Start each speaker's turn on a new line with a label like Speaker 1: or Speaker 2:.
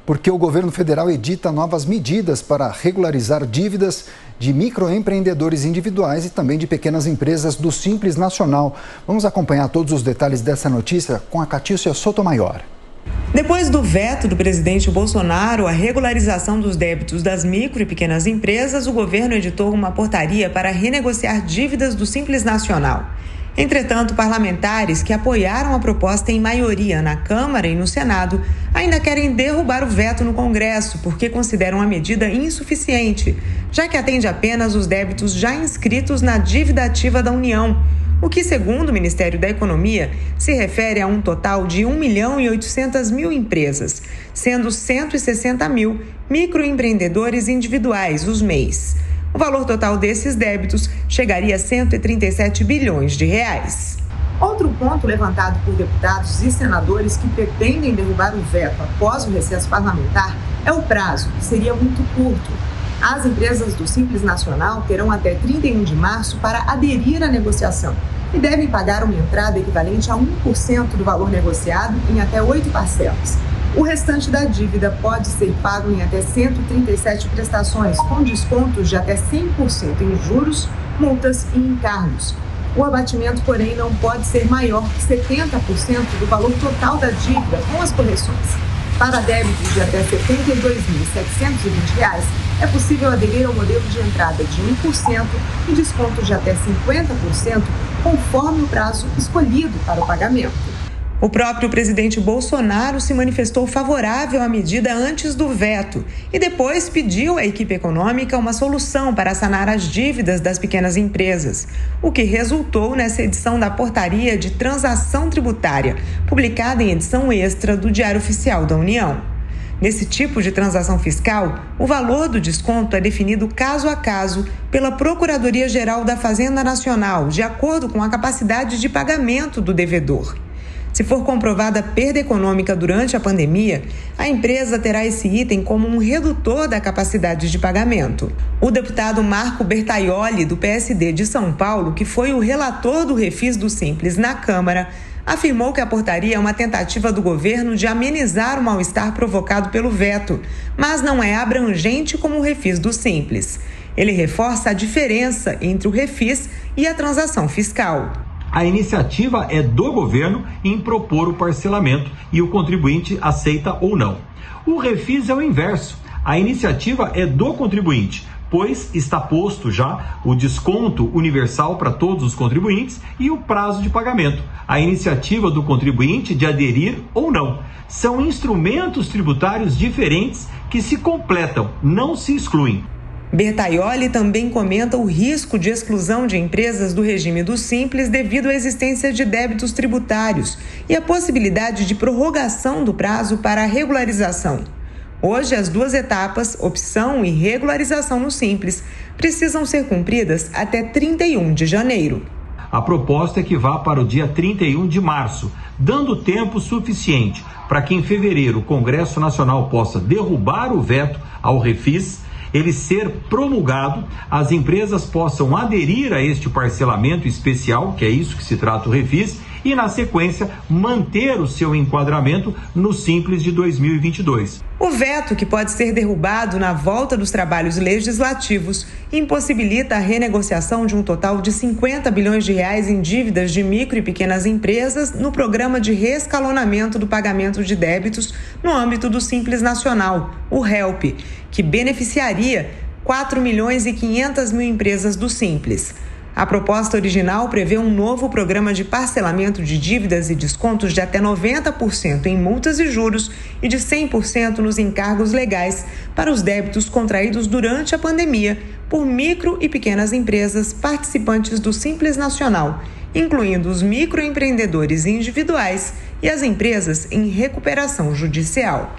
Speaker 1: porque o governo federal edita novas medidas para regularizar dívidas de microempreendedores individuais e também de pequenas empresas do Simples Nacional. Vamos acompanhar todos os detalhes dessa notícia com a Catícia Sotomayor.
Speaker 2: Depois do veto do presidente Bolsonaro à regularização dos débitos das micro e pequenas empresas, o governo editou uma portaria para renegociar dívidas do Simples Nacional. Entretanto, parlamentares que apoiaram a proposta em maioria na Câmara e no Senado ainda querem derrubar o veto no Congresso porque consideram a medida insuficiente, já que atende apenas os débitos já inscritos na dívida ativa da União, o que, segundo o Ministério da Economia, se refere a um total de 1.800.000 empresas, sendo 160.000 microempreendedores individuais, os MEIs. O valor total desses débitos chegaria a 137 bilhões de reais. Outro ponto levantado por deputados e senadores que pretendem derrubar o veto após o recesso parlamentar é o prazo, que seria muito curto. As empresas do Simples Nacional terão até 31 de março para aderir à negociação e devem pagar uma entrada equivalente a 1% do valor negociado em até 8 parcelas. O restante da dívida pode ser pago em até 137 prestações, com descontos de até 100% em juros, multas e encargos. O abatimento, porém, não pode ser maior que 70% do valor total da dívida, com as correções. Para débitos de até R$ 72.720, é possível aderir ao modelo de entrada de 1% e desconto de até 50%, conforme o prazo escolhido para o pagamento. O próprio presidente Bolsonaro se manifestou favorável à medida antes do veto e depois pediu à equipe econômica uma solução para sanar as dívidas das pequenas empresas, o que resultou nessa edição da Portaria de Transação Tributária, publicada em edição extra do Diário Oficial da União. Nesse tipo de transação fiscal, o valor do desconto é definido caso a caso pela Procuradoria-Geral da Fazenda Nacional, de acordo com a capacidade de pagamento do devedor. Se for comprovada perda econômica durante a pandemia, a empresa terá esse item como um redutor da capacidade de pagamento. O deputado Marco Bertaioli, do PSD de São Paulo, que foi o relator do refis do Simples na Câmara, afirmou que a portaria é uma tentativa do governo de amenizar o mal-estar provocado pelo veto, mas não é abrangente como o refis do Simples. Ele reforça a diferença entre o refis e a transação fiscal.
Speaker 3: A iniciativa é do governo em propor o parcelamento e o contribuinte aceita ou não. O refis é o inverso. A iniciativa é do contribuinte, pois está posto já o desconto universal para todos os contribuintes e o prazo de pagamento. A iniciativa do contribuinte de aderir ou não. São instrumentos tributários diferentes que se completam, não se excluem.
Speaker 2: Bertaioli também comenta o risco de exclusão de empresas do regime do Simples devido à existência de débitos tributários e a possibilidade de prorrogação do prazo para a regularização. Hoje, as duas etapas, opção e regularização no Simples, precisam ser cumpridas até 31 de janeiro.
Speaker 3: A proposta é que vá para o dia 31 de março, dando tempo suficiente para que em fevereiro o Congresso Nacional possa derrubar o veto ao refis, ele ser promulgado, as empresas possam aderir a este parcelamento especial, que é isso que se trata o refis, e na sequência manter o seu enquadramento no Simples de 2022.
Speaker 2: O veto, que pode ser derrubado na volta dos trabalhos legislativos, impossibilita a renegociação de um total de 50 bilhões de reais em dívidas de micro e pequenas empresas no programa de reescalonamento do pagamento de débitos no âmbito do Simples Nacional, o HELP, que beneficiaria 4.500.000 empresas do Simples. A proposta original prevê um novo programa de parcelamento de dívidas e descontos de até 90% em multas e juros e de 100% nos encargos legais para os débitos contraídos durante a pandemia por micro e pequenas empresas participantes do Simples Nacional, incluindo os microempreendedores individuais e as empresas em recuperação judicial.